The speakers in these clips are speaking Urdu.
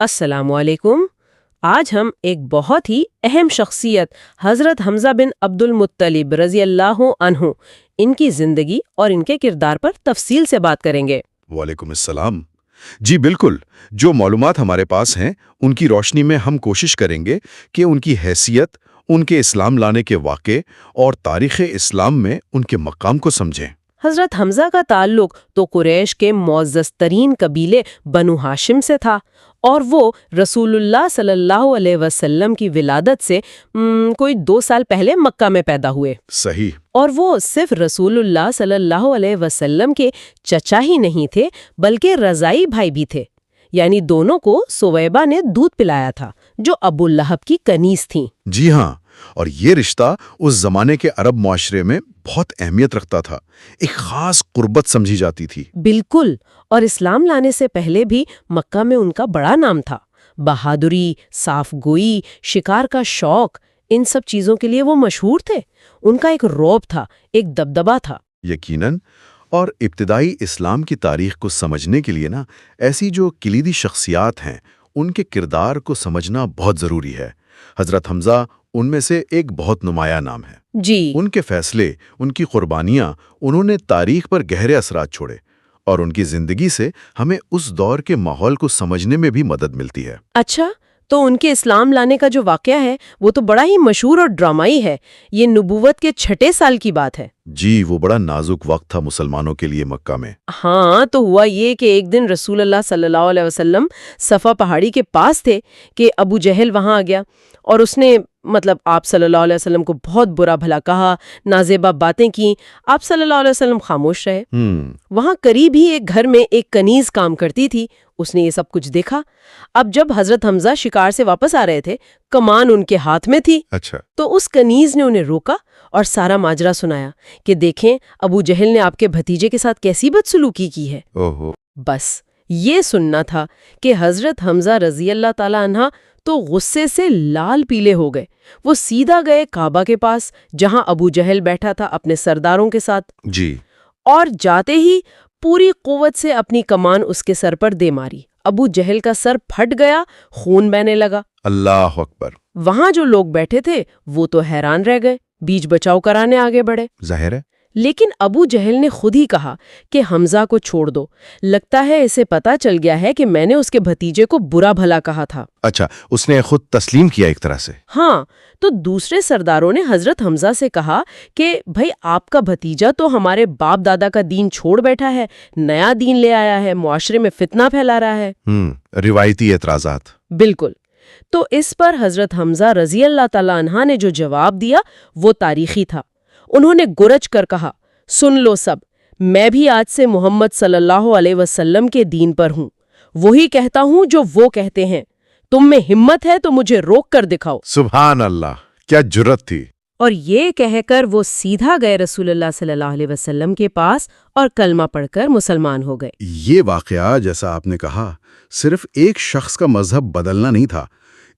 السلام علیکم۔ آج ہم ایک بہت ہی اہم شخصیت حضرت حمزہ بن عبد المطلب رضی اللہ عنہ ان کی زندگی اور ان کے کردار پر تفصیل سے بات کریں گے۔ وعلیکم السلام۔ جی بالکل، جو معلومات ہمارے پاس ہیں ان کی روشنی میں ہم کوشش کریں گے کہ ان کی حیثیت، ان کے اسلام لانے کے واقعے اور تاریخ اسلام میں ان کے مقام کو سمجھیں۔ حضرت حمزہ کا تعلق تو قریش کے معزز ترین قبیلے بنو ہاشم سے تھا، اور وہ رسول اللہ صلی اللہ علیہ وسلم کی ولادت سے کوئی 2 سال پہلے مکہ میں پیدا ہوئے۔ صحیح۔ اور وہ صرف رسول اللہ صلی اللہ علیہ وسلم کے چچا ہی نہیں تھے بلکہ رضائی بھائی بھی تھے، یعنی دونوں کو سویبہ نے دودھ پلایا تھا جو ابو لہب کی کنیز تھیں۔ جی ہاں، اور یہ رشتہ اس زمانے کے عرب معاشرے میں بہت اہمیت رکھتا تھا، ایک خاص قربت سمجھی جاتی تھی۔ بالکل، اور اسلام لانے سے پہلے بھی مکہ میں ان کا بڑا نام تھا۔ بہادری، صاف گوئی، شکار کا شوق، ان سب چیزوں کے لیے وہ مشہور تھے۔ ان کا ایک رعب تھا، ایک دبدبا تھا۔ یقیناً، اور ابتدائی اسلام کی تاریخ کو سمجھنے کے لیے ایسی جو کلیدی شخصیات ہیں ان کے کردار کو سمجھنا بہت ضروری ہے۔ حضرت حمزہ ان میں سے ایک بہت نمایاں نام ہے۔ جی، ان کے فیصلے، ان کی قربانیاں، انہوں نے تاریخ پر گہرے اثرات چھوڑے، اور ان کی زندگی سے ہمیں اس دور کے ماحول کو سمجھنے میں بھی مدد ملتی ہے۔ اچھا، تو ان کے اسلام لانے کا جو واقعہ ہے وہ تو بڑا ہی مشہور اور ڈرامائی ہے۔ یہ نبوت کے 6 سال کی بات ہے۔ جی، وہ بڑا نازک وقت تھا مسلمانوں کے لیے مکہ میں۔ ہاں، تو ہوا یہ کہ ایک دن رسول اللہ صلی اللہ علیہ وسلم صفا پہاڑی کے پاس تھے کہ ابو جہل وہاں آ گیا، اور اس نے آپ صلی اللہ علیہ وسلم کو بہت برا بھلا کہا، نازیبا باتیں کی۔ آپ صلی اللہ علیہ وسلم خاموش رہے۔ وہاں قریب ہی ایک گھر میں ایک کنیز کام کرتی تھی، اس نے یہ سب کچھ دیکھا۔ اب جب حضرت حمزہ شکار سے واپس آ رہے تھے، کمان ان کے ہاتھ میں تھی۔ اچھا۔ تو اس کنیز نے انہیں روکا اور سارا ماجرا سنایا کہ دیکھیں ابو جہل نے آپ کے بھتیجے کے ساتھ کیسی بدسلوکی کی ہے۔ اوہو۔ بس یہ سننا تھا کہ حضرت حمزہ رضی اللہ تعالی عنہ تو غصے سے لال پیلے ہو گئے۔ وہ سیدھا گئے کعبہ کے پاس جہاں ابو جہل بیٹھا تھا اپنے سرداروں کے ساتھ، جی، اور جاتے ہی پوری قوت سے اپنی کمان اس کے سر پر دے ماری۔ ابو جہل کا سر پھٹ گیا، خون بہنے لگا۔ اللہ اکبر۔ وہاں جو لوگ بیٹھے تھے وہ تو حیران رہ گئے، بیچ بچاؤ کرانے آگے بڑھے۔ ظاہر ہے۔ لیکن ابو جہل نے خود ہی کہا کہ حمزہ کو چھوڑ دو، لگتا ہے اسے پتا چل گیا ہے کہ میں نے اس کے بھتیجے کو برا بھلا کہا تھا۔ اچھا، اس نے خود تسلیم کیا ایک طرح سے۔ ہاں، تو دوسرے سرداروں نے حضرت حمزہ سے کہا کہ بھائی آپ کا بھتیجا تو ہمارے باپ دادا کا دین چھوڑ بیٹھا ہے، نیا دین لے آیا ہے، معاشرے میں فتنہ پھیلا رہا ہے۔ روایتی اعتراضات۔ بالکل۔ تو اس پر حضرت حمزہ رضی اللہ تعالی عنہ نے جو جواب دیا وہ تاریخی تھا۔ انہوں نے گرج کر کہا، سن لو سب، میں بھی آج سے محمد صلی اللہ علیہ وسلم کے دین پر ہوں، وہی کہتا ہوں جو وہ کہتے ہیں، تم میں ہمت ہے تو مجھے روک کر دکھاؤ۔ سبحان اللہ، کیا جرت تھی۔ اور یہ کہہ کر وہ سیدھا گئے رسول اللہ صلی اللہ علیہ وسلم کے پاس اور کلمہ پڑھ کر مسلمان ہو گئے۔ یہ واقعہ، جیسا آپ نے کہا، صرف ایک شخص کا مذہب بدلنا نہیں تھا،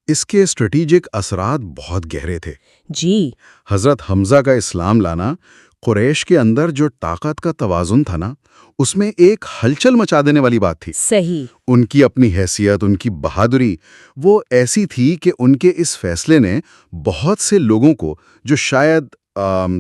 اس کے اسٹریٹجک اثرات بہت گہرے تھے۔ جی، حضرت حمزہ کا اسلام لانا قریش کے اندر جو طاقت کا توازن تھا اس میں ایک ہلچل مچا دینے والی بات تھی۔ صحیح۔ ان کی اپنی حیثیت، ان کی بہادری وہ ایسی تھی کہ ان کے اس فیصلے نے بہت سے لوگوں کو جو شاید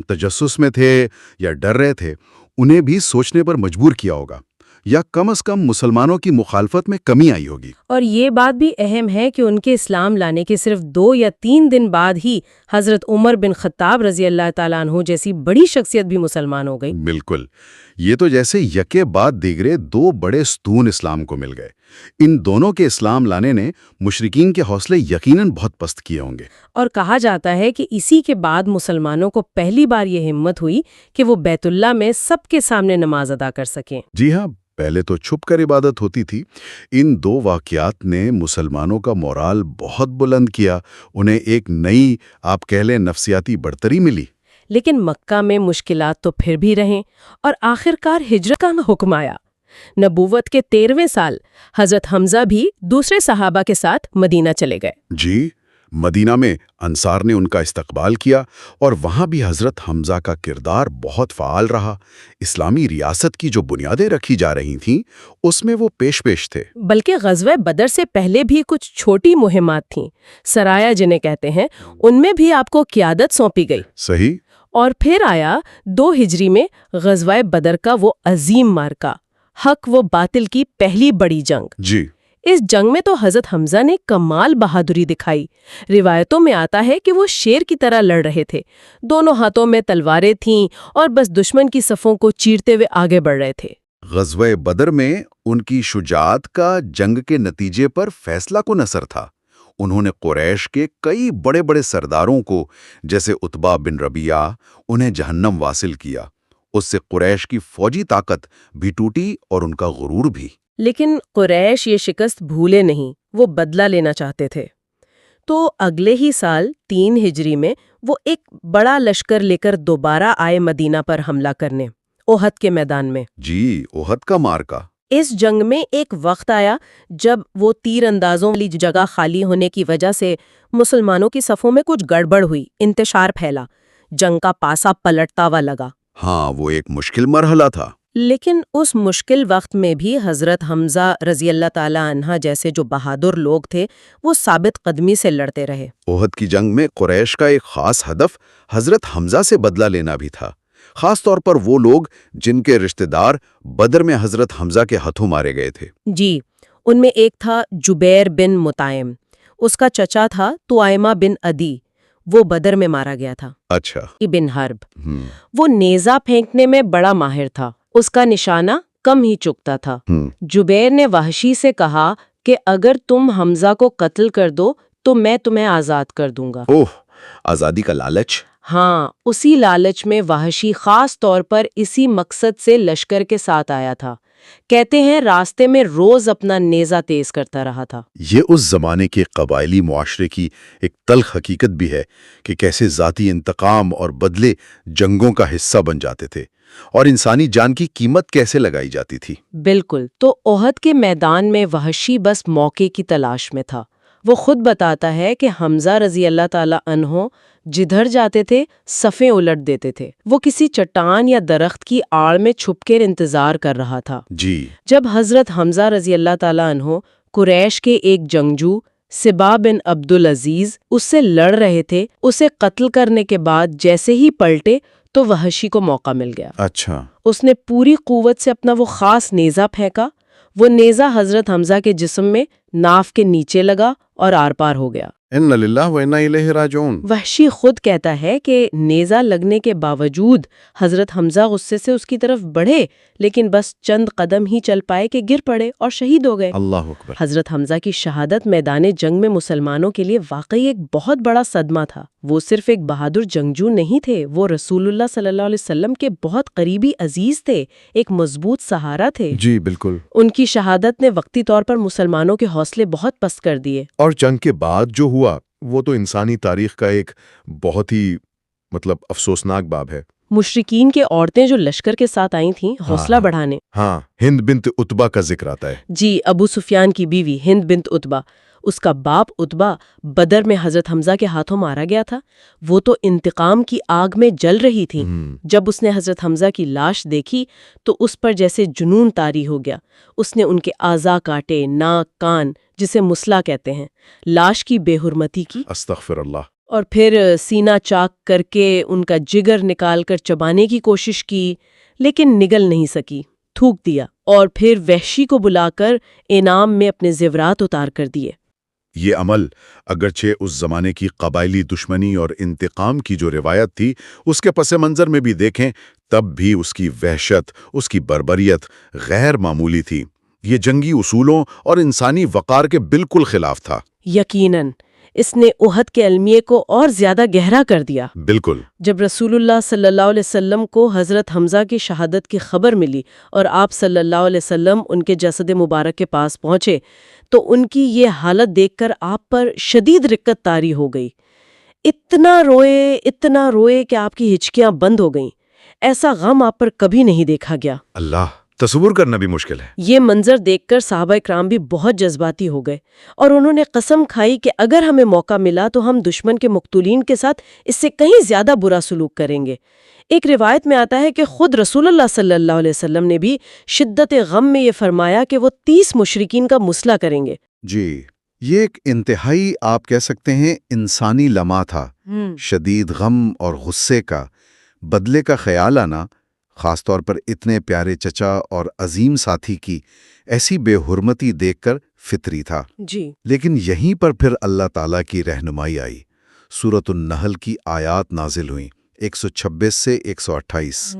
تجسس میں تھے یا ڈر رہے تھے، انہیں بھی سوچنے پر مجبور کیا ہوگا، یا کم از کم مسلمانوں کی مخالفت میں کمی آئی ہوگی۔ اور یہ بات بھی اہم ہے کہ ان کے اسلام لانے کے صرف 2 یا 3 دن بعد ہی حضرت عمر بن خطاب رضی اللہ تعالیٰ عنہ جیسی بڑی شخصیت بھی مسلمان ہو گئی۔ بالکل، یہ تو جیسے یکے بعد دیگرے 2 بڑے ستون اسلام کو مل گئے۔ ان دونوں کے اسلام لانے نے مشرکین کے حوصلے یقیناً بہت پست کیے ہوں گے۔ اور کہا جاتا ہے کہ اسی کے بعد مسلمانوں کو پہلی بار یہ ہمت ہوئی کہ وہ بیت اللہ میں سب کے سامنے نماز ادا کر سکیں۔ جی ہاں، پہلے تو چھپ کر عبادت ہوتی تھی۔ ان 2 واقعات نے مسلمانوں کا مورال بہت بلند کیا، انہیں ایک نئی، آپ کہہ لیں، نفسیاتی برتری ملی۔ لیکن مکہ میں مشکلات تو پھر بھی رہیں، اور آخرکار ہجرت کا حکم آیا۔ نبوت کے 13ویں سال حضرت حمزہ بھی دوسرے صحابہ کے ساتھ مدینہ چلے گئے۔ جی، مدینہ میں انصار نے ان کا استقبال کیا اور وہاں بھی حضرت حمزہ کا کردار بہت فعال رہا۔ اسلامی ریاست کی جو بنیادیں رکھی جا رہی تھیں اس میں وہ پیش تھے۔ بلکہ غزوہ بدر سے پہلے بھی کچھ چھوٹی مہمات تھیں، سرایا جنہیں کہتے ہیں، ان میں بھی آپ کو قیادت سونپی گئی۔ صحیح۔ اور پھر آیا 2 ہجری میں غزوہ بدر کا وہ عظیم معرکہ، حق و باطل کی پہلی بڑی جنگ۔ جی۔ اس جنگ میں تو حضرت حمزہ نے کمال بہادری دکھائی۔ روایتوں میں آتا ہے کہ وہ شیر کی طرح لڑ رہے تھے، دونوں ہاتھوں میں تلواریں تھیں اور بس دشمن کی صفوں کو چیرتے ہوئے آگے بڑھ رہے تھے۔ غزوہ بدر میں ان کی شجاعت کا جنگ کے نتیجے پر فیصلہ کن اثر تھا۔ انہوں نے قریش کے کئی بڑے بڑے سرداروں کو جیسے عتبہ بن ربیعہ انہیں جہنم واصل کیا۔ اس سے قریش کی فوجی طاقت بھی ٹوٹی اور ان کا غرور بھی۔ لیکن قریش یہ شکست بھولے نہیں، وہ بدلہ لینا چاہتے تھے۔ تو اگلے ہی سال 3 ہجری میں وہ ایک بڑا لشکر لے کر دوبارہ آئے مدینہ پر حملہ کرنے، احد کے میدان میں۔ جی، احد کا معرکہ۔ اس جنگ میں ایک وقت آیا جب وہ تیر اندازوں والی جگہ خالی ہونے کی وجہ سے مسلمانوں کی صفوں میں کچھ گڑبڑ ہوئی، انتشار پھیلا، جنگ کا پاسا پلٹتا ہوا لگا۔ ہاں، وہ ایک مشکل مرحلہ تھا۔ لیکن اس مشکل وقت میں بھی حضرت حمزہ رضی اللہ تعالی عنہ جیسے جو بہادر لوگ تھے وہ ثابت قدمی سے لڑتے رہے۔ احد کی جنگ میں قریش کا ایک خاص ہدف حضرت حمزہ سے بدلہ لینا بھی تھا، خاص طور پر وہ لوگ جن کے رشتہ دار بدر میں حضرت حمزہ کے ہاتھوں مارے گئے تھے۔ جی، ان میں ایک تھا جبیر بن مطعم، اس کا چچا تھا طعیمہ بن عدی، وہ بدر میں مارا گیا تھا۔ اچھا۔ ابن حرب، وہ نیزہ پھینکنے میں بڑا ماہر تھا، اس کا نشانہ کم ہی چکتا تھا۔ جبیر نے وحشی سے کہا کہ اگر تم حمزہ کو قتل کر دو تو میں تمہیں آزاد کر دوں گا۔ اوہ، آزادی کا لالچ۔ ہاں، اسی لالچ میں وحشی خاص طور پر اسی مقصد سے لشکر کے ساتھ آیا تھا۔ کہتے ہیں راستے میں روز اپنا نیزہ تیز کرتا رہا تھا۔ یہ اس زمانے کے قبائلی معاشرے کی ایک تلخ حقیقت بھی ہے کہ کیسے ذاتی انتقام اور بدلے جنگوں کا حصہ بن جاتے تھے اور انسانی جان کی قیمت کیسے لگائی جاتی تھی۔ بالکل، تو احد کے میدان میں وحشی بس موقع کی تلاش میں تھا۔ وہ خود بتاتا ہے کہ حمزہ رضی اللہ تعالی عنہ جدھر جاتے تھے صفیں الٹ دیتے تھے۔ وہ کسی چٹان یا درخت کی آڑ میں چھپ کر انتظار کر رہا تھا۔ جی۔ جب حضرت حمزہ رضی اللہ تعالی عنہ قریش کے ایک جنگجو سبا بن عبدالعزیز اس سے لڑ رہے تھے، اسے قتل کرنے کے بعد جیسے ہی پلٹے تو وحشی کو موقع مل گیا۔ اچھا۔ اس نے پوری قوت سے اپنا وہ خاص نیزہ پھینکا، وہ نیزہ حضرت حمزہ کے جسم میں ناف کے نیچے لگا اور آر پار ہو گیا۔ ان للہ و انا الیہ راجعون۔ وحشی خود کہتا ہے کہ نیزہ لگنے کے باوجود حضرت حمزہ غصے سے اس کی طرف بڑھے، لیکن بس چند قدم ہی چل پائے کہ گر پڑے اور شہید ہو گئے۔ اللہ اکبر۔ حضرت حمزہ کی شہادت میدان جنگ میں مسلمانوں کے لیے واقعی ایک بہت بڑا صدمہ تھا۔ وہ صرف ایک بہادر جنگجو نہیں تھے، وہ رسول اللہ صلی اللہ علیہ وسلم کے بہت قریبی عزیز تھے، ایک مضبوط سہارا تھے۔ جی بالکل۔ ان کی شہادت نے وقتی طور پر مسلمانوں کے حوصلے بہت پست کر دیے۔ اور جنگ کے بعد جو ہوا وہ تو انسانی تاریخ کا ایک بہت ہی افسوسناک باب ہے۔ مشرکین کے عورتیں جو لشکر کے ساتھ آئی تھیں حوصلہ بڑھانے، ہاں، ہند بنت عتبہ کا ذکر آتا ہے۔ جی، ابو سفیان کی بیوی ہند بنت عتبہ، اس کا باپ عتبہ بدر میں حضرت حمزہ کے ہاتھوں مارا گیا تھا۔ وہ تو انتقام کی آگ میں جل رہی تھی۔ جب اس نے حضرت حمزہ کی لاش دیکھی تو اس پر جیسے جنون طاری ہو گیا۔ اس نے ان کے اعضاء کاٹے، ناک، کان، جسے مسلح کہتے ہیں، لاش کی بے حرمتی کی، استغفر اللہ۔ اور پھر سینہ چاک کر کے ان کا جگر نکال کر چبانے کی کوشش کی، لیکن نگل نہیں سکی، تھوک دیا، اور پھر وحشی کو بلا کر انعام میں اپنے زیورات اتار کر دیے۔ یہ عمل اگرچہ اس زمانے کی قبائلی دشمنی اور انتقام کی جو روایت تھی اس کے پس منظر میں بھی دیکھیں تب بھی اس کی وحشت، اس کی بربریت غیر معمولی تھی۔ یہ جنگی اصولوں اور انسانی وقار کے بالکل خلاف تھا۔ یقیناً اس نے احد کے المیے کو اور زیادہ گہرا کر دیا۔ بالکل۔ جب رسول اللہ صلی اللہ علیہ وسلم کو حضرت حمزہ کی شہادت کی خبر ملی اور آپ صلی اللہ علیہ وسلم ان کے جسد مبارک کے پاس پہنچے تو ان کی یہ حالت دیکھ کر آپ پر شدید رقت طاری ہو گئی۔ اتنا روئے کہ آپ کی ہچکیاں بند ہو گئیں۔ ایسا غم آپ پر کبھی نہیں دیکھا گیا۔ اللہ! تصور کرنا بھی مشکل ہے۔ یہ منظر دیکھ کر صحابہ اکرام بھی بہت جذباتی ہو گئے اور انہوں نے قسم کھائی کہ اگر ہمیں موقع ملا تو ہم دشمن کے مقتولین کے ساتھ اس سے کہیں زیادہ برا سلوک کریں گے۔ ایک روایت میں آتا ہے کہ خود رسول اللہ صلی اللہ علیہ وسلم نے بھی شدت غم میں یہ فرمایا کہ وہ 30 مشرکین کا مسئلہ کریں گے۔ جی، یہ ایک انتہائی آپ کہہ سکتے ہیں انسانی لمحہ تھا، شدید غم اور غصے کا، بدلے کا خیال آنا، خاص طور پر اتنے پیارے چچا اور عظیم ساتھی کی ایسی بے حرمتی دیکھ کر فطری تھا۔ جی، لیکن یہیں پر پھر اللہ تعالیٰ کی رہنمائی آئی۔ سورۃ النحل کی آیات نازل ہوئیں 126 سے 128،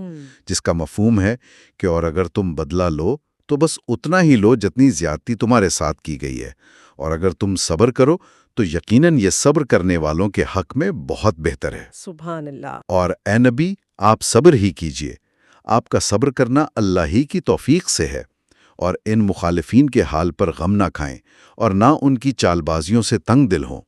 جس کا مفہوم ہے کہ اور اگر تم بدلہ لو تو بس اتنا ہی لو جتنی زیادتی تمہارے ساتھ کی گئی ہے، اور اگر تم صبر کرو تو یقیناً یہ صبر کرنے والوں کے حق میں بہت بہتر ہے۔ سبحان اللہ۔ اور اے نبی، آپ صبر ہی کیجئے، آپ کا صبر کرنا اللہ ہی کی توفیق سے ہے، اور ان مخالفین کے حال پر غم نہ کھائیں اور نہ ان کی چال بازیوں سے تنگ دل ہوں۔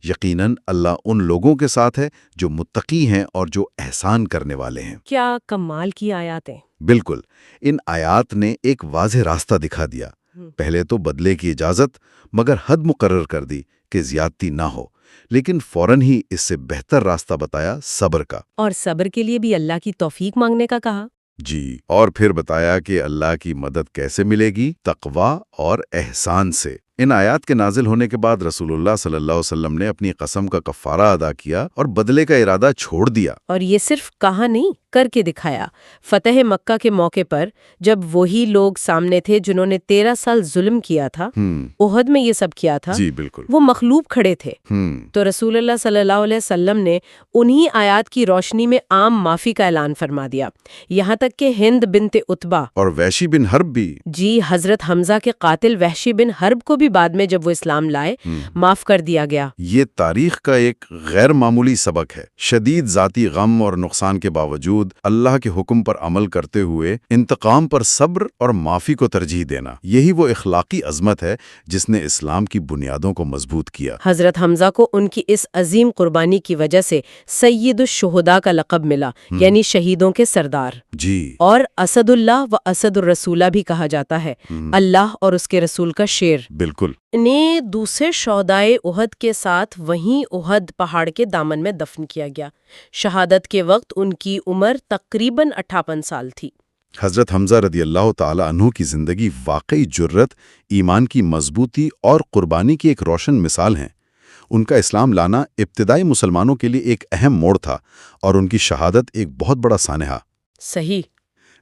یقیناً اللہ ان لوگوں کے ساتھ ہے جو متقی ہیں اور جو احسان کرنے والے ہیں۔ کیا کمال کی آیات ہیں۔ بالکل، ان آیات نے ایک واضح راستہ دکھا دیا۔ پہلے تو بدلے کی اجازت، مگر حد مقرر کر دی کہ زیادتی نہ ہو، لیکن فوراً ہی اس سے بہتر راستہ بتایا صبر کا۔ اور صبر کے لیے بھی اللہ کی توفیق مانگنے کا کہا۔ جی، اور پھر بتایا کہ اللہ کی مدد کیسے ملے گی؟ تقویٰ اور احسان سے۔ ان آیات کے نازل ہونے کے بعد رسول اللہ صلی اللہ علیہ وسلم نے اپنی قسم کا کفارہ ادا کیا اور بدلے کا ارادہ چھوڑ دیا۔ اور یہ صرف کہا نہیں، کر کے دکھایا۔ فتح مکہ کے موقع پر جب وہی لوگ سامنے تھے جنہوں نے 13 سال ظلم کیا تھا، احد میں یہ سب کیا تھا، جی بالکل، وہ مغلوب کھڑے تھے، تو رسول اللہ صلی اللہ علیہ وسلم نے انہی آیات کی روشنی میں عام معافی کا اعلان فرما دیا، یہاں تک کہ ہند بنت عتبہ اور وحشی بن حرب بھی، جی حضرت حمزہ کے قاتل وحشی بن حرب کو بھی بعد میں جب وہ اسلام لائے معاف کر دیا گیا۔ یہ تاریخ کا ایک غیر معمولی سبق ہے۔ شدید ذاتی غم اور نقصان کے باوجود اللہ کے حکم پر عمل کرتے ہوئے انتقام پر صبر اور معافی کو ترجیح دینا، یہی وہ اخلاقی عظمت ہے جس نے اسلام کی بنیادوں کو مضبوط کیا۔ حضرت حمزہ کو ان کی اس عظیم قربانی کی وجہ سے سید الشہداء کا لقب ملا، یعنی شہیدوں کے سردار۔ جی، اور اسد اللہ و اسد الرسولہ بھی کہا جاتا ہے، اللہ اور اس کے رسول کا شیر۔ بالکل، انہیں دوسرے شہدائے احد کے ساتھ وہیں احد پہاڑ کے دامن میں دفن کیا گیا۔ شہادت کے وقت ان کی عمر تقریباً 58 سال تھی۔ حضرت حمزہ رضی اللہ تعالی عنہ کی زندگی واقعی جرت، ایمان کی مضبوطی اور قربانی کی ایک روشن مثال ہیں۔ ان کا اسلام لانا ابتدائی مسلمانوں کے لیے ایک اہم موڑ تھا، اور ان کی شہادت ایک بہت بڑا سانحہ۔ صحیح۔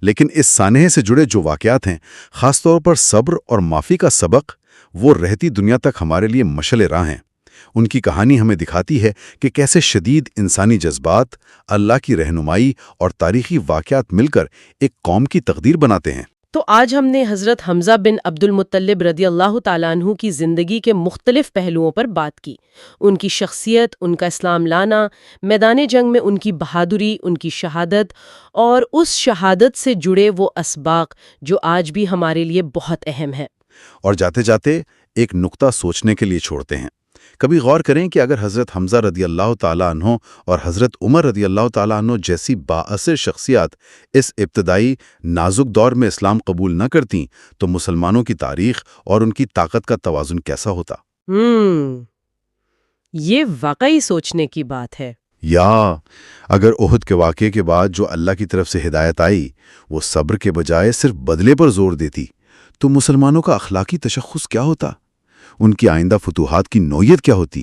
لیکن اس سانحے سے جڑے جو واقعات ہیں، خاص طور پر صبر اور معافی کا سبق، وہ رہتی دنیا تک ہمارے لیے مشعل راہ ہیں۔ ان کی کہانی ہمیں دکھاتی ہے کہ کیسے شدید انسانی جذبات، اللہ کی رہنمائی اور تاریخی واقعات مل کر ایک قوم کی تقدیر بناتے ہیں۔ تو آج ہم نے حضرت حمزہ بن عبد المطلب رضی اللہ تعالیٰ عنہ کی زندگی کے مختلف پہلوؤں پر بات کی۔ ان کی شخصیت، ان کا اسلام لانا، میدان جنگ میں ان کی بہادری، ان کی شہادت، اور اس شہادت سے جڑے وہ اسباق جو آج بھی ہمارے لیے بہت اہم ہیں۔ اور جاتے جاتے ایک نقطہ سوچنے کے لیے چھوڑتے ہیں۔ کبھی غور کریں کہ اگر حضرت حمزہ رضی اللہ تعالیٰ عنہ اور حضرت عمر رضی اللہ تعالیٰ عنہ جیسی بااثر شخصیات اس ابتدائی نازک دور میں اسلام قبول نہ کرتیں تو مسلمانوں کی تاریخ اور ان کی طاقت کا توازن کیسا ہوتا؟ یہ واقعی سوچنے کی بات ہے۔ یا اگر احد کے واقعے کے بعد جو اللہ کی طرف سے ہدایت آئی وہ صبر کے بجائے صرف بدلے پر زور دیتی تو مسلمانوں کا اخلاقی تشخص کیا ہوتا؟ ان کی آئندہ فتوحات کی نوعیت کیا ہوتی؟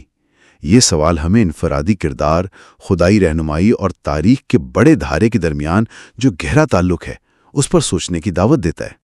یہ سوال ہمیں انفرادی کردار، خدائی رہنمائی اور تاریخ کے بڑے دھارے کے درمیان جو گہرا تعلق ہے اس پر سوچنے کی دعوت دیتا ہے۔